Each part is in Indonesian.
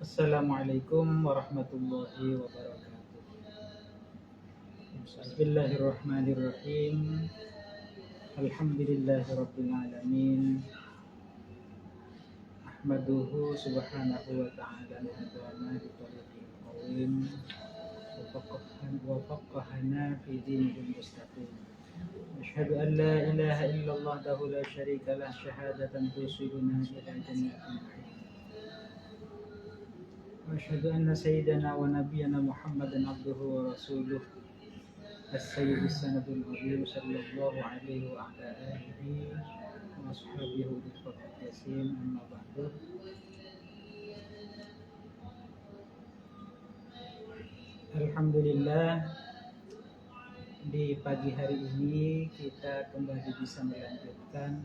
Assalamualaikum warahmatullahi wabarakatuh. Bismillahirrahmanirrahim. Alhamdulillahirabbil alamin. Ahmaduhu subhanahu wa ta'ala wa bi tariqil qawim wa faqahana fi dinil mustaqim. Asyhadu an la ilaha illallah wahdahu la syarika lah syahadatan tusiluna ila jannatin na'im. وأشهد أن سيدنا ونبينا محمدا عبده ورسوله السيد السند العظيم صلى الله عليه وعلى آله وأصحابه بالفضل الجسيم. أما بعد. Alhamdulillah, di pagi hari ini kita kembali bisa melanjutkan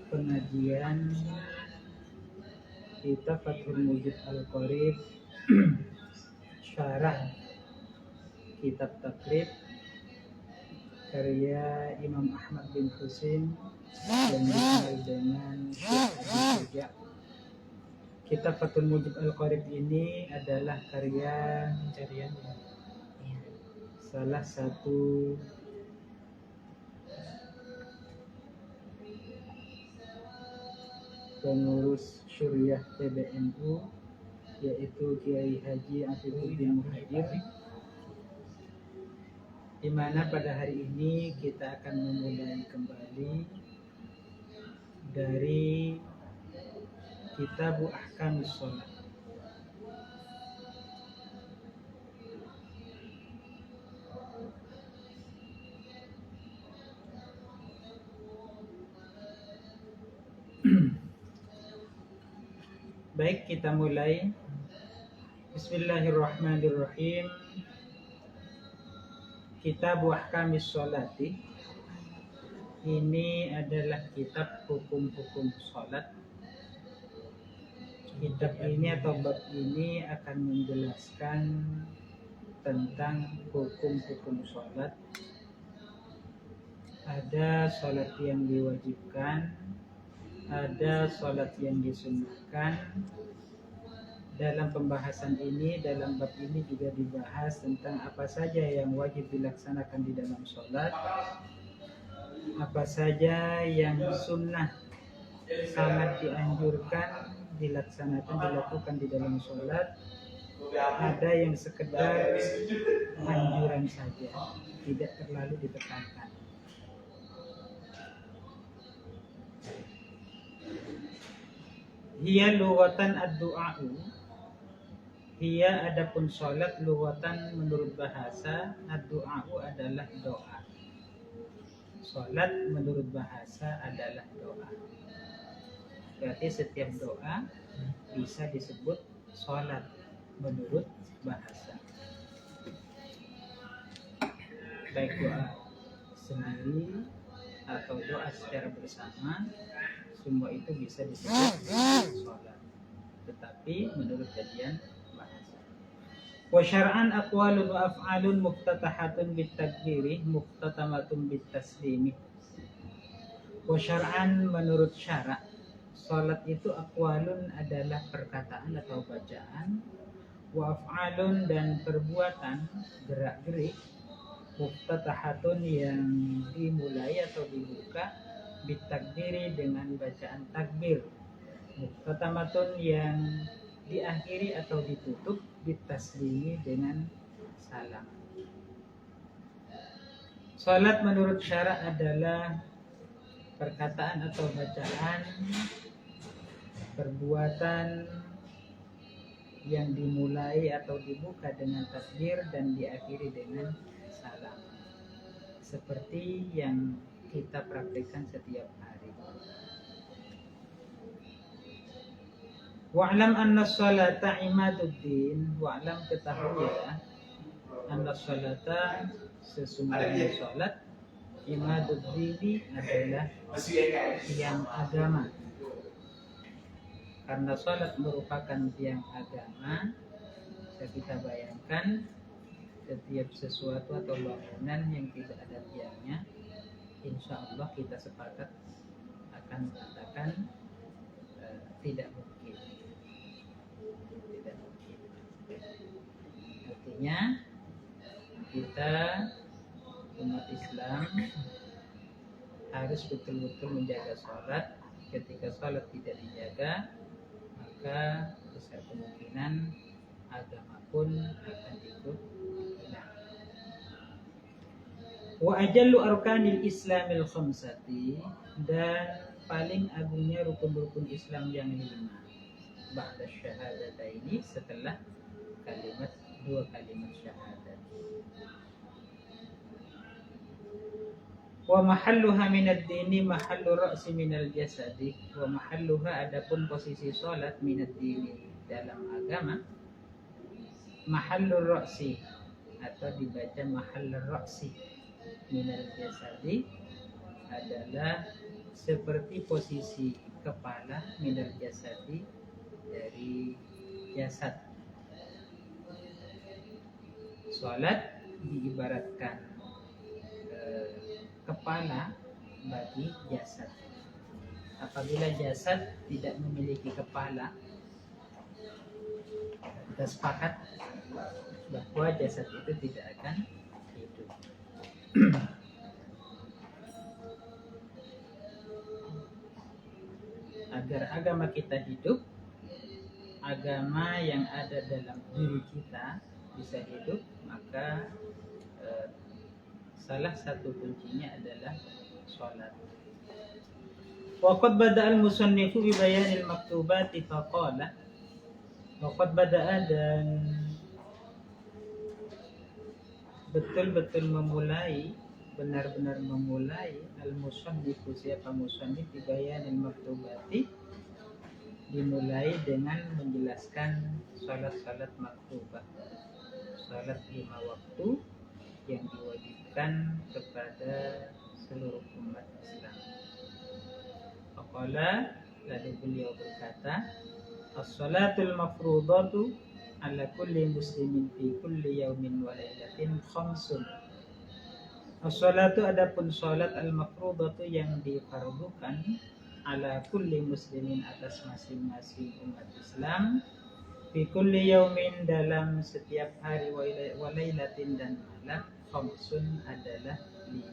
pengajian kitab Fathul Mujib Al-Qorib syarah kitab Takrib karya Imam Ahmad bin Husain yang dikenal dengan Syekh. Kitab Fathul Mujib Al-Qorib ini adalah karya salah satu pengurus syuriah PBNU, yaitu Kiai Haji Afifuddin Muhajir, di mana pada hari ini kita akan memulai kembali dari Kitab Ahkamis Shalah. Baik, kita mulai. Bismillahirrahmanirrahim. Kitab Ahkamis Sholati. Ini adalah kitab hukum-hukum sholat. Kitab ini atau bab ini akan menjelaskan tentang hukum-hukum sholat. Ada sholat yang diwajibkan, ada sholat yang disunnahkan. Dalam pembahasan ini, dalam bab ini juga dibahas tentang apa saja yang wajib dilaksanakan di dalam sholat, apa saja yang sunnah sangat dianjurkan dilakukan di dalam sholat, ada yang sekedar anjuran saja, tidak terlalu ditekankan. Hiya lughatan ad-du'a'u. Hiya adapun sholat lughatan menurut bahasa, ad-du'a'u adalah doa. Sholat menurut bahasa adalah doa. Berarti setiap doa bisa disebut sholat menurut bahasa. Baik doa sendiri atau doa secara bersama, semua itu bisa disebut sholat, tetapi menurut kajian bahasa. Wa syar'an aqwalun wa af'alun muftatahatun bitakbiri muftatamatun bitaslimi. Wa syar'an menurut syara', sholat itu aqwalun adalah perkataan atau bacaan, wa af'alun dan perbuatan gerak-gerik, muftatahatun yang dimulai atau dibuka, bitakbiri dengan bacaan takbir, muftatamatun yang diakhiri atau ditutup, bitaslimi dengan salam. Salat menurut syara' adalah perkataan atau bacaan, perbuatan yang dimulai atau dibuka dengan takbir dan diakhiri dengan salam, seperti yang kita praktikkan setiap hari. Wa'lam anna sholata imaduddin. Wa'lam, ketahuilah, anna sholata sesungguhnya sholat, imaduddin adalah tiang agama. Karena sholat merupakan tiang agama, bisa kita bayangkan setiap sesuatu atau bangunan yang tidak ada tiangnya, insya Allah kita sepakat akan betul-betul menjaga sholat. Ketika sholat tidak dijaga, maka besar kemungkinan agama pun akan ikut hilang. Wa ajallu arkanil islamil khamsati, dan paling agungnya rukun-rukun Islam yang 5 ba'da syahadataini, setelah dua kalimat syahadat. Wa mahalluha minad dini mahallu ra'si minal jasadi. Wa mahalluha, adapun posisi salat, minad dini dalam agama, mahallur ra'si atau dibaca mahallur ra'si minal jasadi adalah seperti posisi kepala, minal jasadi dari jasad. Salat diibaratkan kepala bagi jasad. Apabila jasad tidak memiliki kepala, kita sepakat bahwa jasad itu tidak akan hidup. Agar agama kita hidup, agama yang ada dalam diri kita bisa hidup, maka salah satu kuncinya adalah sholat. Waqad bada'al musannifu bi bayanil maktubati faqala. Waqad bada'a, dan betul-betul memulai, benar-benar memulai, al musannifu, siapa musannif, bi bayanil maktubati, dimulai dengan menjelaskan salat-salat maktubah, salat 5 waktu yang diwajibkan kepada seluruh umat Islam. Faqala, lalu beliau berkata, as-salatul mafrudatu ala kulli muslimin fi kulli yawmin wa lailatin khamsun. As-salatu, adapun salat al-mafrudatu yang difardukan, ala kulli muslimin, atas masing-masing umat Islam, fi kulli yaumin, dalam setiap hari, wa lailatin, dan malam, khamsun, adalah 5.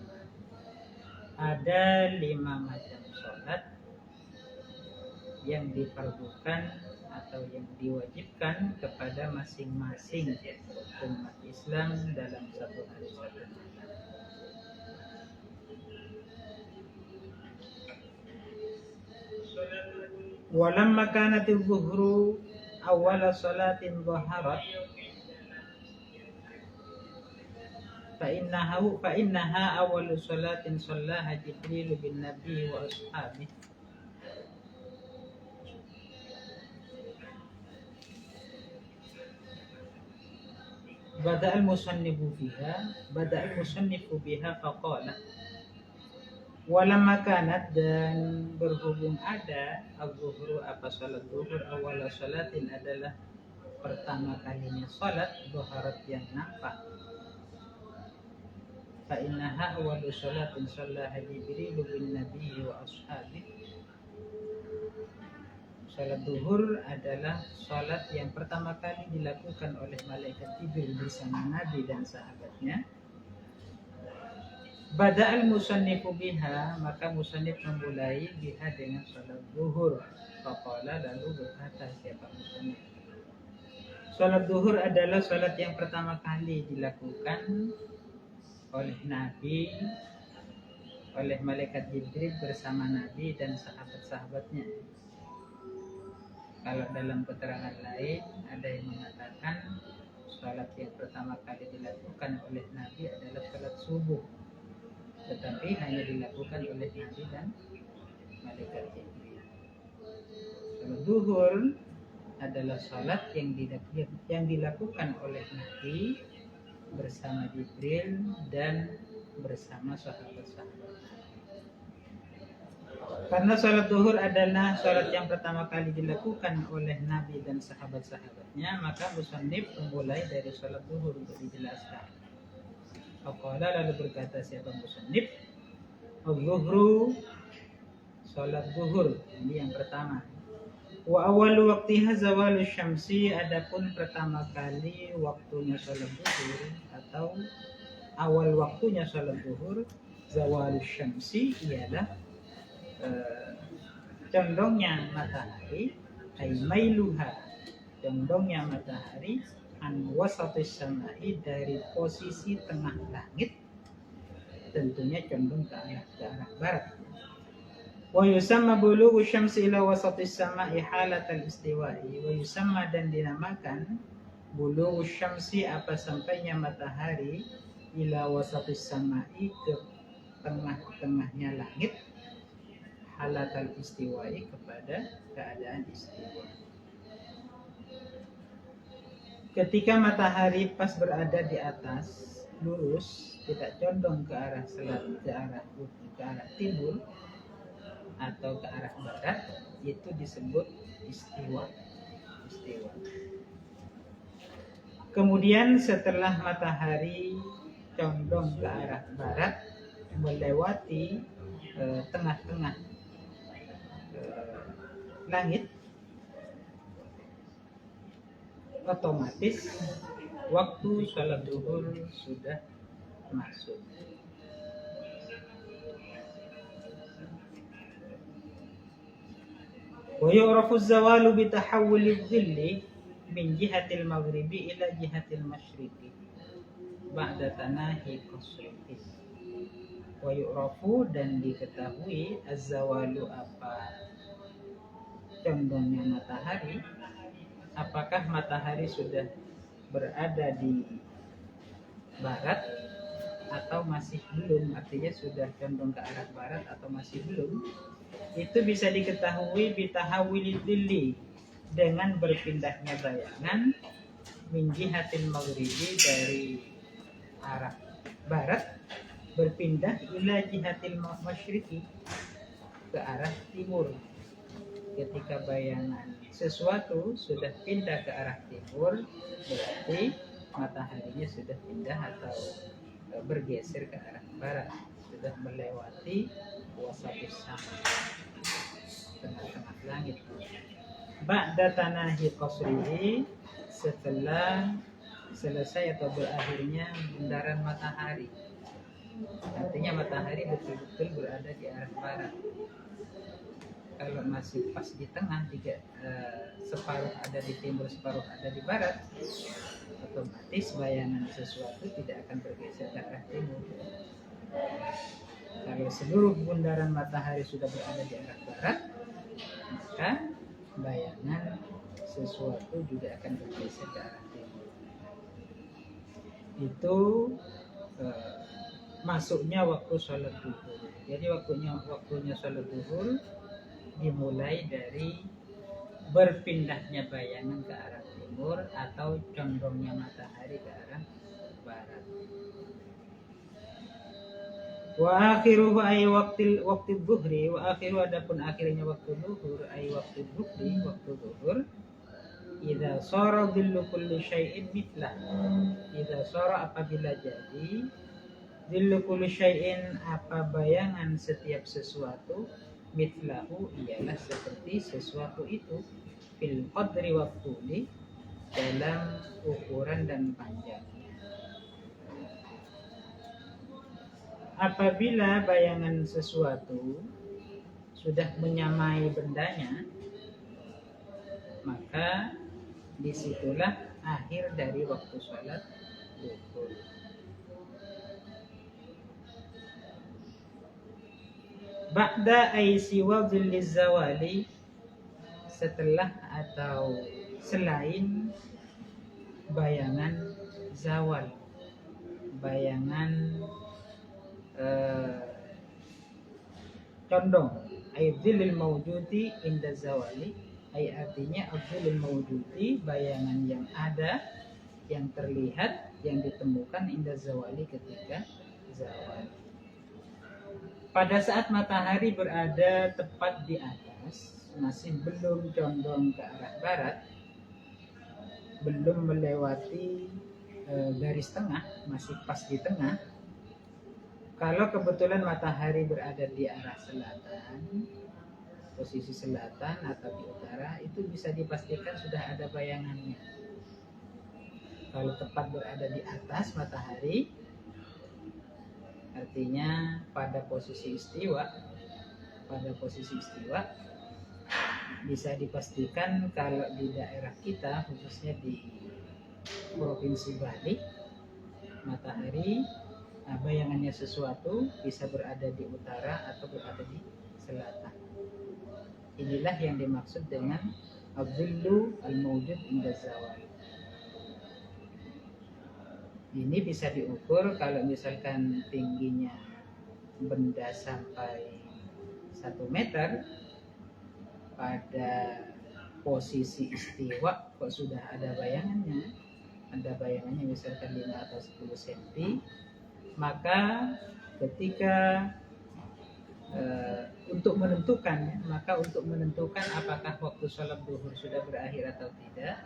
Ada 5 macam sholat yang difardukan atau yang diwajibkan kepada masing-masing umat Islam dalam satu hari satu malam. Walamma kanatiz zuhru awwala salatin dhaharat fa innaha awwalu salatin shallaha Jibril bin Nabi wa ashabihi. Bada'al musannifu biha faqala. Walamma kanat, dan berhubung ada, az-zuhru, apa salat zuhur, awal salatin, adalah pertama kalinya salat, dhaharat, yang nampak. Fa innaha awwalu salatin shallaha Jibril bin Nabi wa ashabihi. Salat zuhur adalah salat yang pertama kali dilakukan oleh malaikat Jibril bersama Nabi dan sahabatnya. Bada'al musannifu biha, maka musannif memulai biha dengan salat zuhur. Faqala, lalu berkata siapa musannif, salat zuhur adalah salat yang pertama kali dilakukan oleh Nabi, oleh malaikat Jibril bersama Nabi dan sahabat-sahabatnya. Kalau dalam keterangan lain ada yang mengatakan salat yang pertama kali dilakukan oleh Nabi adalah salat subuh, tetapi hanya dilakukan oleh Nabi dan malaikat Jibril. Salat zuhur adalah salat yang dilakukan oleh Nabi bersama Jibril dan bersama sahabat-sahabat. Karena salat zuhur adalah salat yang pertama kali dilakukan oleh Nabi dan sahabat-sahabatnya, maka musannif memulai dari salat zuhur untuk dijelaskan. Faqala, lalu berkata siapa musannif, az-zuhru, salat zuhur, ini yang pertama. Wa awwalu waqtiha zawalu syamsi, adapun pertama kali waktunya salat zuhur atau awal waktunya salat zuhur, zawalu syamsi, ialah condongnya matahari, ay mailuha, condongnya matahari, an wasatis samai, dari posisi tengah langit, tentunya condong ke arah barat. Wa yusamma bulughu syamsi ila wasatis samai halatal istiwa'i, wa yusamma, dan dinamakan, bulughu syamsi, apa sampainya matahari, ila wasatis samai, ke tengah-tengahnya langit, halatal istiwa'i, kepada keadaan istiwa. Ketika matahari pas berada di atas, lurus, tidak condong ke arah selatan, ke arah timur atau ke arah barat, itu disebut istiwa. Kemudian setelah matahari condong ke arah barat, melewati tengah-tengah langit, otomatis waktu sholat zuhur sudah masuk. Wa yu'rafu az-zawalu bi tahawwuli adh-dhilli min jihatil maghribi ila jihatil masyriqi ba'da tanahi qasrihi. Wa yu'rafu, dan diketahui, az-zawalu, apa condongnya matahari, apakah matahari sudah berada di barat atau masih belum, artinya sudah condong ke arah barat atau masih belum. Itu bisa diketahui bitahawili dhilli, dengan berpindahnya bayangan, min jihatil maghribi, dari arah barat, berpindah ila jihatil masyriqi, ke arah timur. Ketika bayangan sesuatu sudah pindah ke arah timur, berarti mataharinya sudah pindah atau bergeser ke arah barat, sudah melewati wasatus sama, tengah-tengah langit. Ba'da tanahi qasrihi, setelah selesai atau berakhirnya bundaran matahari. Artinya matahari betul-betul berada di arah barat. Kalau masih pas di tengah, separuh ada di timur, separuh ada di barat, otomatis bayangan sesuatu tidak akan bergeser ke arah timur. Kalau seluruh bundaran matahari sudah berada di arah barat, maka bayangan sesuatu juga akan bergeser ke arah timur. Itu masuknya waktu sholat zuhur. Jadi waktunya sholat zuhur dimulai dari berpindahnya bayangan ke arah timur atau condongnya matahari ke arah barat. Wa akhiruhu ay waqti dhuhri, wa akhiru, adapun akhirnya waktu zuhur, ay waktu dhuhri, waktu zuhur, idza shara dhillu kulli syai'in mithlah. Idza shara, apabila jadi, dhillu kulli syai'in, apa bayangan setiap sesuatu, mithlahu, ialah seperti sesuatu itu, fil qadri wa tuli, dalam ukuran dan panjang. Apabila bayangan sesuatu sudah menyamai bendanya, maka disitulah akhir dari waktu sholat zuhur. Ba'da ay siwa dhilliz zawali, setelah atau selain bayangan zawal, bayangan condong, ay dhillil mawjudi inda zawali, ay artinya dhillil mawjudi, bayangan yang ada, yang terlihat, yang ditemukan inda zawali, ketika zawal. Pada saat matahari berada tepat di atas, masih belum condong ke arah barat, belum melewati garis tengah, masih pas di tengah. Kalau kebetulan matahari berada di arah selatan, posisi selatan atau di utara, itu bisa dipastikan sudah ada bayangannya. Kalau tepat berada di atas matahari, artinya pada posisi istiwa, pada posisi istiwa, bisa dipastikan kalau di daerah kita, khususnya di Provinsi Bali, matahari bayangannya sesuatu bisa berada di utara atau berada di selatan. Inilah yang dimaksud dengan Abdullu al-mawjud inda zawal. Ini bisa diukur kalau misalkan tingginya benda sampai 1 meter, pada posisi istiwa kok sudah ada bayangannya misalkan 5 atau 10 cm, maka ketika untuk menentukan apakah waktu sholat duhur sudah berakhir atau tidak,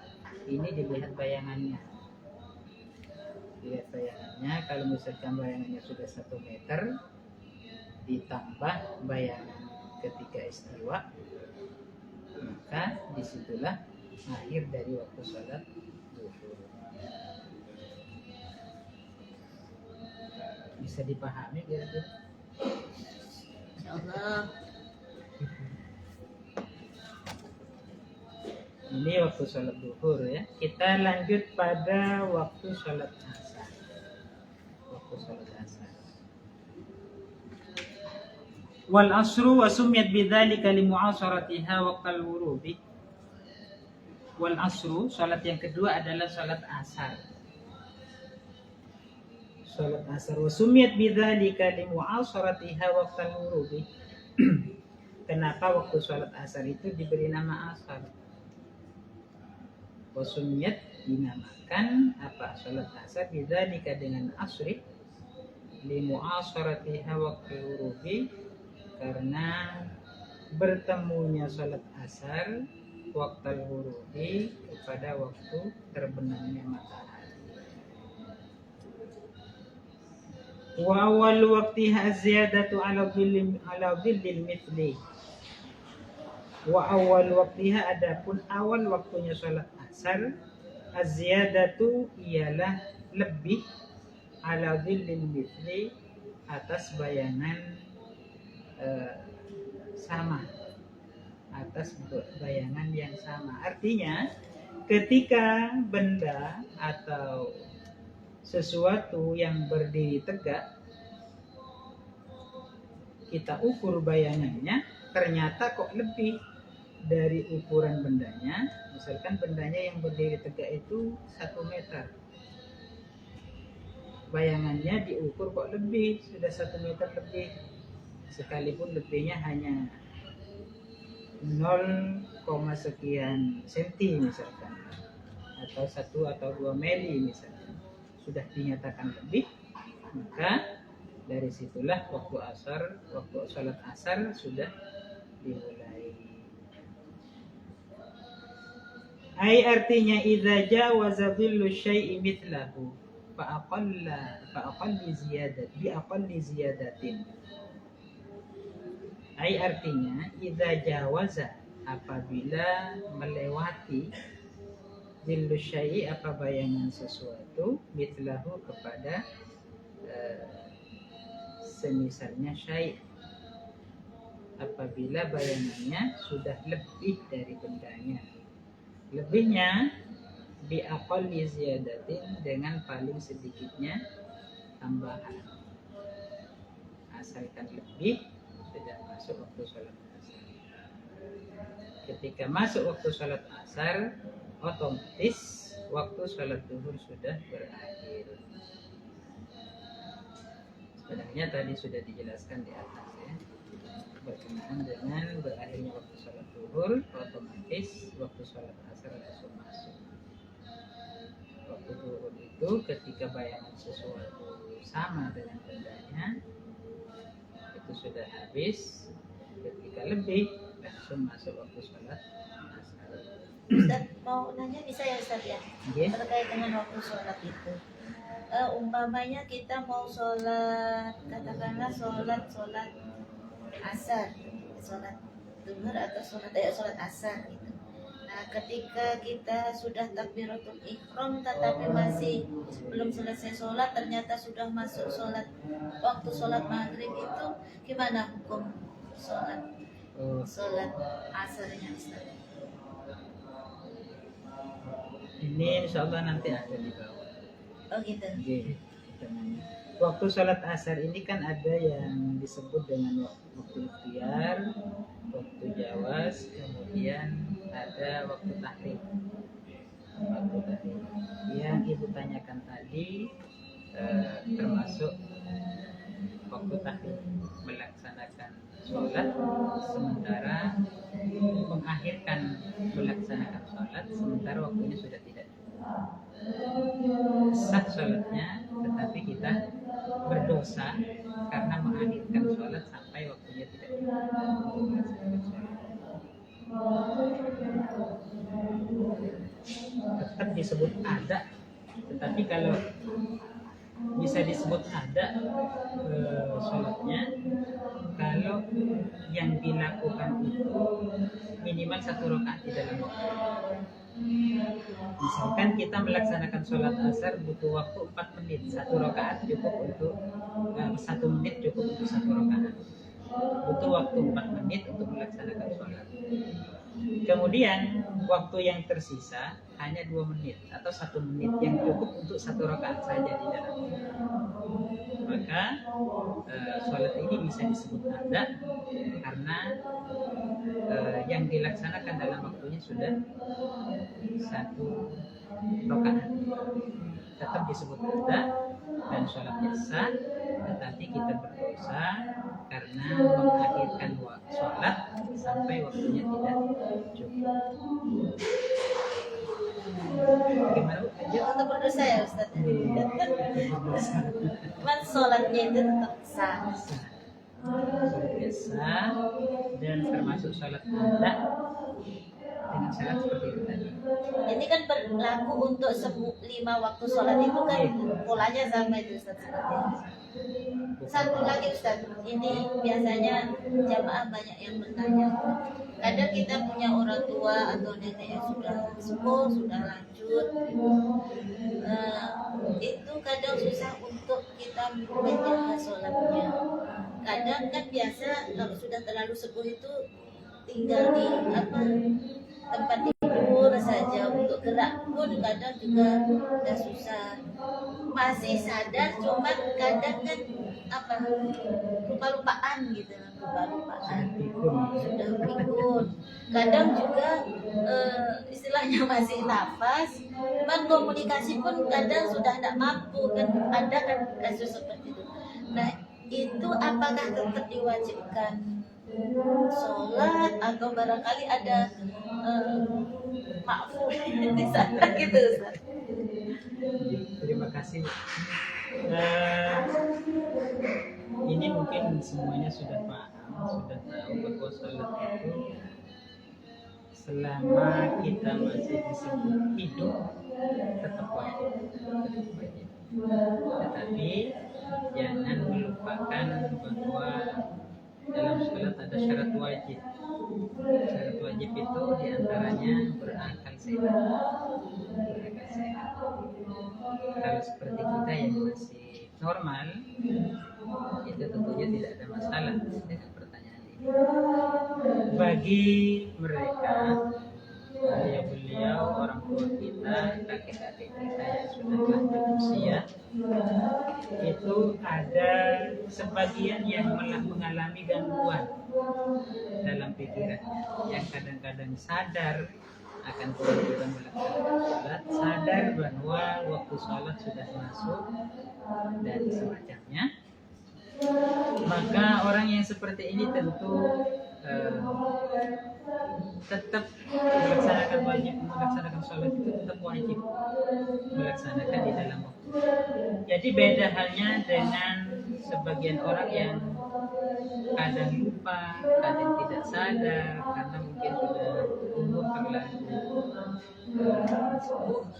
ini dilihat bayangannya. Kalau misalkan bayangannya sudah 1 meter ditambah bayangan ketika istiwa, maka disitulah akhir dari waktu sholat duhur. Bisa dipahami kira-kira? Insyaallah. Ini waktu sholat duhur ya. Kita lanjut pada waktu sholat asar. Wal asru wa sumiyat bidzalika li mu'asharatiha waqtal wurubi. Wal asru, sholat yang kedua adalah sholat asar. Sholat asar wa sumiyat bidzalika li mu'asharatiha waqtal wurubi. Kenapa waktu sholat asar itu diberi nama asar? Wa sumiyat dinamakan apa? Sholat asar bidzalika dengan asri li mu'asharatiha waqtal wurubi, karena bertemunya sholat asar waqtal wurubi kepada waktu terbenamnya matahari. Wa awal waqtiha ziyadatu ala dhillil mithli. Wa awal waqtiha, adapun awal waktunya sholat asar, az-ziyadatu ialah lebih, ala dhillil mithli atas bayangan sama, atas bayangan yang sama. Artinya ketika benda atau sesuatu yang berdiri tegak kita ukur bayangannya, ternyata kok lebih dari ukuran bendanya. Misalkan bendanya yang berdiri tegak itu 1 meter, bayangannya diukur kok lebih, sudah 1 meter lebih, sekalipun lebihnya hanya 0, sekian senti misalkan, atau 1 atau 2 mili misalkan, sudah dinyatakan lebih, maka dari situlah waktu sholat asar sudah dimulai. Ai artinya idza jawaza dhillu syai'i mithlahu fa aqalli ziyadatin. Ai artinya idza jawaza, apabila melewati, dhillu syai'i apa bayangan sesuatu, mithlahu kepada semisalnya syai', apabila bayangannya sudah lebih dari bendanya. Lebihnya bi aqalli ziyadatin, dengan paling sedikitnya tambahan. Asalkan lebih sudah masuk waktu sholat asar. Ketika masuk waktu sholat asar, otomatis waktu sholat duhur sudah berakhir. Sebenarnya tadi sudah dijelaskan di atas ya, berkenaan dengan berakhirnya waktu sholat duhur, otomatis waktu sholat asar langsung masuk. Waktu duhur itu ketika bayangan sesuatu sama dengan bendanya, itu sudah habis. Ketika lebih, langsung masuk waktu sholat asar. Ustaz, mau nanya bisa ya Ustaz ya? Okay. Terkait dengan waktu sholat itu. Umpamanya kita mau sholat, katakanlah sholat asar, sholat duhur atau sholat asar gitu. Nah, ketika kita sudah takbiratul ihram tetapi masih belum selesai sholat, ternyata sudah masuk sholat, waktu sholat maghrib, itu gimana hukum sholat Oh, sholat asarnya Ustaz. ini insya Allah nanti ada di bawah. Oh gitu. Oke, kita nanya. Waktu sholat asar ini kan ada yang disebut dengan waktu ikhtiar, waktu jawas, kemudian ada waktu tahrim. Waktu tahrim. Yang ibu tanyakan tadi termasuk waktu tahrim, melaksanakan sholat sementara mengakhirkan melaksanakan sholat sementara waktunya sudah tidak sah sholatnya, tetapi kita berdosa karena mengakhirkan sholat sampai waktunya tidak untuk melaksanakan sholat. Tetap disebut ada, tetapi kalau bisa disebut ada sholatnya kalau yang dilakukan itu minimal 1 rakaat di dalam waktu. Misalkan kita melaksanakan sholat asar butuh waktu 4 menit, 1 rakaat cukup untuk 1 menit cukup untuk 1 rakaat. Butuh waktu 4 menit untuk melaksanakan sholat. Kemudian waktu yang tersisa hanya 2 menit atau 1 menit yang cukup untuk 1 rakaat saja di dalam. Maka sholat ini bisa disebut ada karena yang dilaksanakan dalam waktunya sudah 1 rakaat. Tetap disebut ada dan sholatnya sah, tetapi kita berdosa karena mengakhirkan sholat sampai waktunya tidak cukup. Gimana Bu? Untuk berdosa ya Ustaz. Cuman sholatnya itu tetap sah. Sholatnya sah dan termasuk sholat ada dengan syarat seperti itu tadi. Ini kan berlaku untuk 5 waktu sholat itu kan polanya sama itu Ustaz. Satu lagi Ustaz, ini biasanya jamaah banyak yang bertanya. Kadang kita punya orang tua atau nenek yang sudah sepuh, sudah lanjut, itu kadang susah untuk kita menjaga sholatnya. Kadang kan biasa kalau sudah terlalu sepuh itu tinggal di tempat tidur saja, untuk gerak pun kadang juga udah susah, masih sadar cuman kadang kan lupa-lupaan gitu, sudah pikun, kadang juga istilahnya masih nafas, cuman komunikasi pun kadang sudah tidak mampu kan, ada kan kasus seperti itu. Nah itu apakah tetap diwajibkan sholat atau barangkali ada makful di sana gitu Ustaz? Terima kasih. Ini mungkin semuanya sudah paham, sudah tahu bahwa sholat itu selama kita masih disebut hidup tetap wajib. Tetapi jangan melupakan bahwa dalam sholat ada syarat wajib. Syarat wajib itu diantaranya berakal sehat. Kalau seperti kita yang masih normal, itu tentunya tidak ada masalah dengan pertanyaan ini. Bagi mereka, beliau orang tua kita, kakek-kakek kita yang sudah lanjut usia, itu ada sebagian yang mengalami gangguan dalam pikirannya, yang kadang-kadang sadar akan kewajiban melaksanakan sholat, sadar bahwa waktu sholat sudah masuk dan semacamnya. Maka orang yang seperti ini tentu tetap melaksanakan sholat itu tetap wajib melaksanakan di dalam waktu. Jadi beda halnya dengan sebagian orang yang kadang lupa, kadang tidak sadar karena mungkin sudah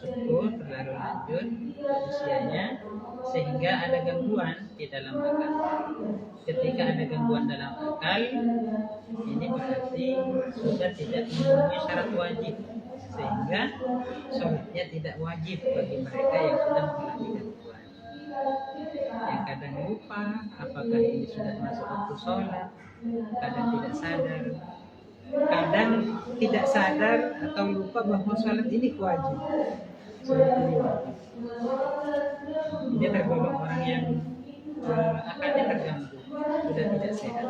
umur terlalu lanjut usianya, sehingga ada gangguan di dalam akal. Ketika ada gangguan dalam akal, ini berarti sudah tidak memenuhi syarat wajib, sehingga sholatnya tidak wajib bagi mereka yang sudah mengalami gangguan. Yang kadang lupa apakah ini sudah masuk waktu sholat, kadang tidak sadar, kadang tidak sadar atau lupa bahwa sholat ini wajib. Sholat ini wajib. Dia tergolong orang yang akalnya terganggu, sudah tidak sehat,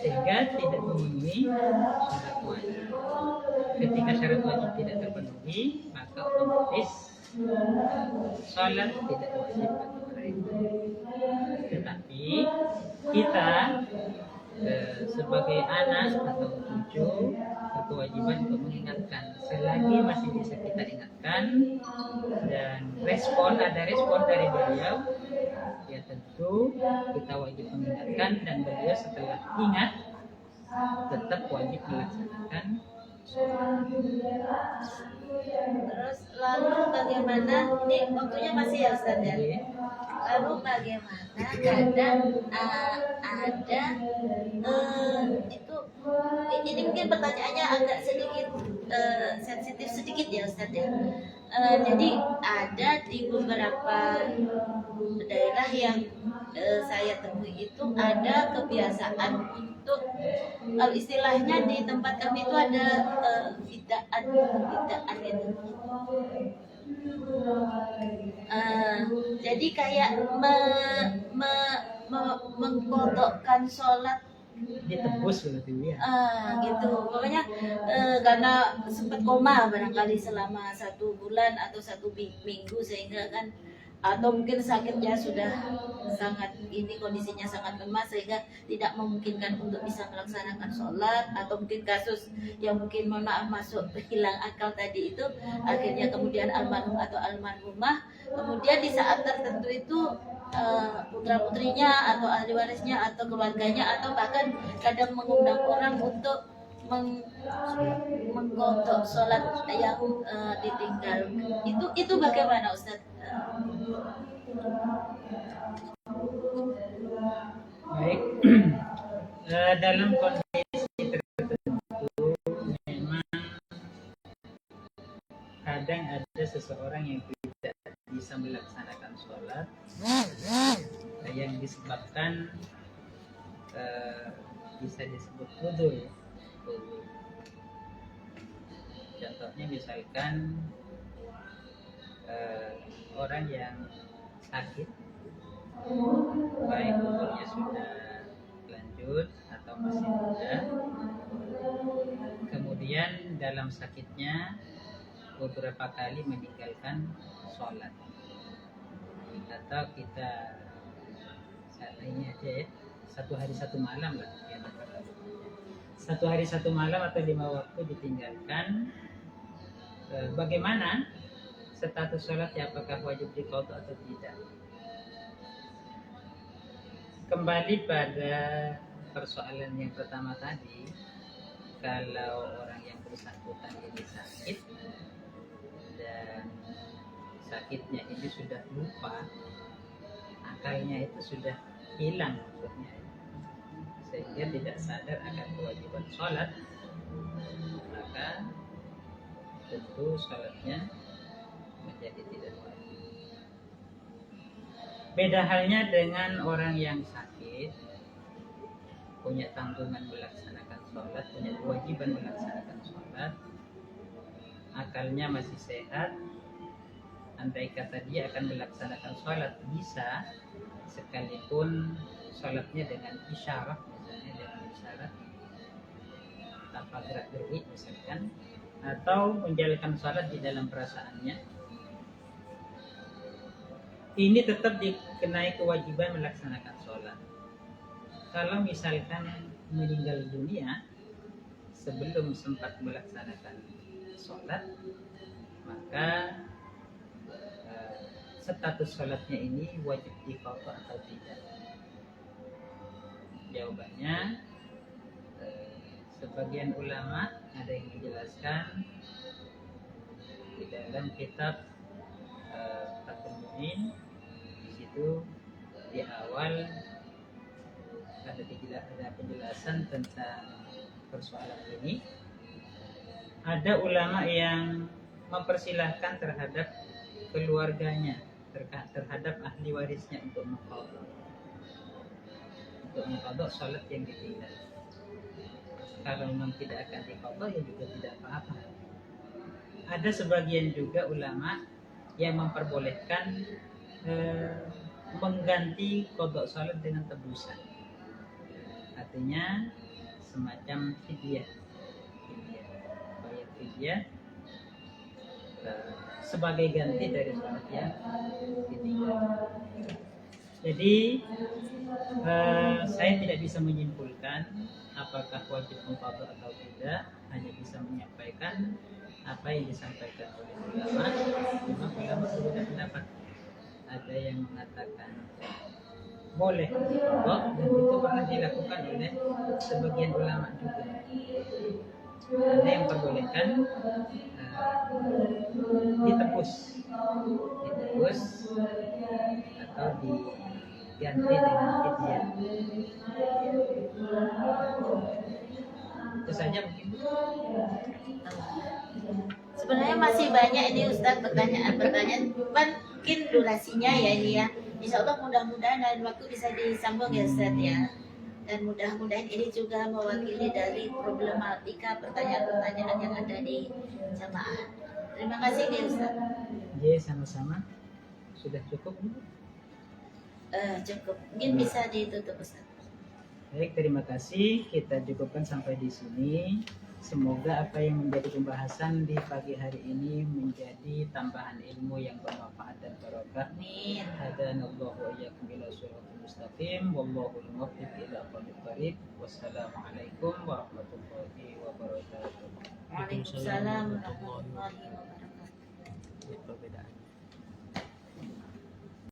sehingga tidak memenuhi syarat wajib. Ketika syarat wajib tidak terpenuhi, maka otomatis sholat tidak wajib bagi mereka. Tetapi kita sebagai anak atau cucu berkewajiban untuk mengingatkan selagi masih bisa kita ingatkan, dan ada respon dari beliau, ya tentu kita wajib mengingatkan, dan beliau setelah ingat tetap wajib melaksanakan sholat. Terus lalu bagaimana, ini waktunya masih ya Ustaz ya? Lalu bagaimana kadang ada itu, ini mungkin pertanyaannya agak sedikit sensitif sedikit ya Ustaz ya. Jadi ada di beberapa daerah yang saya temui itu ada kebiasaan untuk, kalau istilahnya di tempat kami itu ada bid'ah itu. Jadi kayak mengkodokkan sholat Ditebus berarti ya. Gitu pokoknya, karena sempat koma barangkali selama 1 bulan atau 1 minggu, sehingga kan, atau mungkin sakitnya sudah sangat, ini kondisinya sangat lemah sehingga tidak memungkinkan untuk bisa melaksanakan sholat, atau mungkin kasus yang mungkin mohon maaf masuk hilang akal tadi itu, akhirnya kemudian almarhum atau almarhumah kemudian di saat tertentu itu putra putrinya atau ahli warisnya atau keluarganya atau bahkan kadang mengundang orang untuk mengkodok sholat yang ditinggal. Itu bagaimana Ustaz? Baik. Dalam kondisi tertentu memang kadang ada seseorang yang tidak bisa melaksanakan sholat yang disebabkan bisa disebut uzur. Contohnya misalkan orang yang sakit, baik umurnya sudah lanjut atau masih muda, kemudian dalam sakitnya beberapa kali meninggalkan sholat, atau kita saat ini aja ya, 1 hari 1 malam lah ya, 1 hari 1 malam atau 5 waktu ditinggalkan. Bagaimana status sholatnya, apakah wajib diqadha atau tidak? Kembali pada persoalan yang pertama tadi, kalau orang yang bersangkutan ini sakit dan sakitnya ini sudah lupa, akalnya itu sudah hilang maksudnya, sehingga tidak sadar akan kewajiban sholat, maka tentu sholatnya menjadi tidak wajib. Beda halnya dengan orang yang sakit, punya tanggungan melaksanakan sholat, punya kewajiban melaksanakan sholat, akalnya masih sehat, andai kata dia akan melaksanakan sholat bisa, sekalipun sholatnya dengan isyarat, misalnya dengan isyarat tanpa gerak gerik misalkan, atau menjalankan sholat di dalam perasaannya, ini tetap dikenai kewajiban melaksanakan sholat. Kalau misalkan meninggal dunia sebelum sempat melaksanakan sholat, maka status sholatnya ini wajib diqadha atau tidak? Jawabannya, sebagian ulama ada yang menjelaskan di dalam kitab Fathul Mu'in, di situ di awal ada penjelasan tentang persoalan ini. Ada ulama yang mempersilahkan terhadap keluarganya, terhadap ahli warisnya untuk mengqadha. untuk mengqadha salat yang ditinggal. Kalau memang tidak akan diqadha ya juga tidak apa-apa. Ada sebagian juga ulama yang memperbolehkan mengganti qadha salat dengan tebusan. Artinya semacam fidyah, bayar fidyah sebagai ganti dari salat yang ditinggal. Jadi saya tidak bisa menyimpulkan apakah wajib mengqadha atau tidak, hanya bisa menyampaikan apa yang disampaikan oleh ulama. Memang ulama berbeda pendapat. Ada yang mengatakan boleh diqadha dan itu pernah dilakukan oleh sebagian ulama juga. Ada yang perbolehkan ditebus atau diganti dengan fidyah. Itu saja mungkin. Sebenarnya masih banyak ini Ustaz pertanyaan-pertanyaan, mungkin durasinya ya ini ya. Insya Allah mudah-mudahan dalam waktu bisa disambung ya Ustaz ya. Dan mudah-mudahan ini juga mewakili dari problematika pertanyaan-pertanyaan yang ada di jamaah. Terima kasih ya Ustaz. Ya, sama-sama. Sudah cukup? Cukup. Mungkin bisa ditutup Ustaz. Baik, terima kasih. Kita cukupkan sampai di sini. Semoga apa yang menjadi pembahasan di pagi hari ini menjadi tambahan ilmu yang bermanfaat dan barokah. Amin. Hadanallahu wa iyyakum ila shiratal mustaqim. Wallahu al-muwaffiq ila aqwamit thariq. Wassalamualaikum warahmatullahi wabarakatuh. Waalaikumsalam warahmatullahi wabarakatuh. Perbedaan.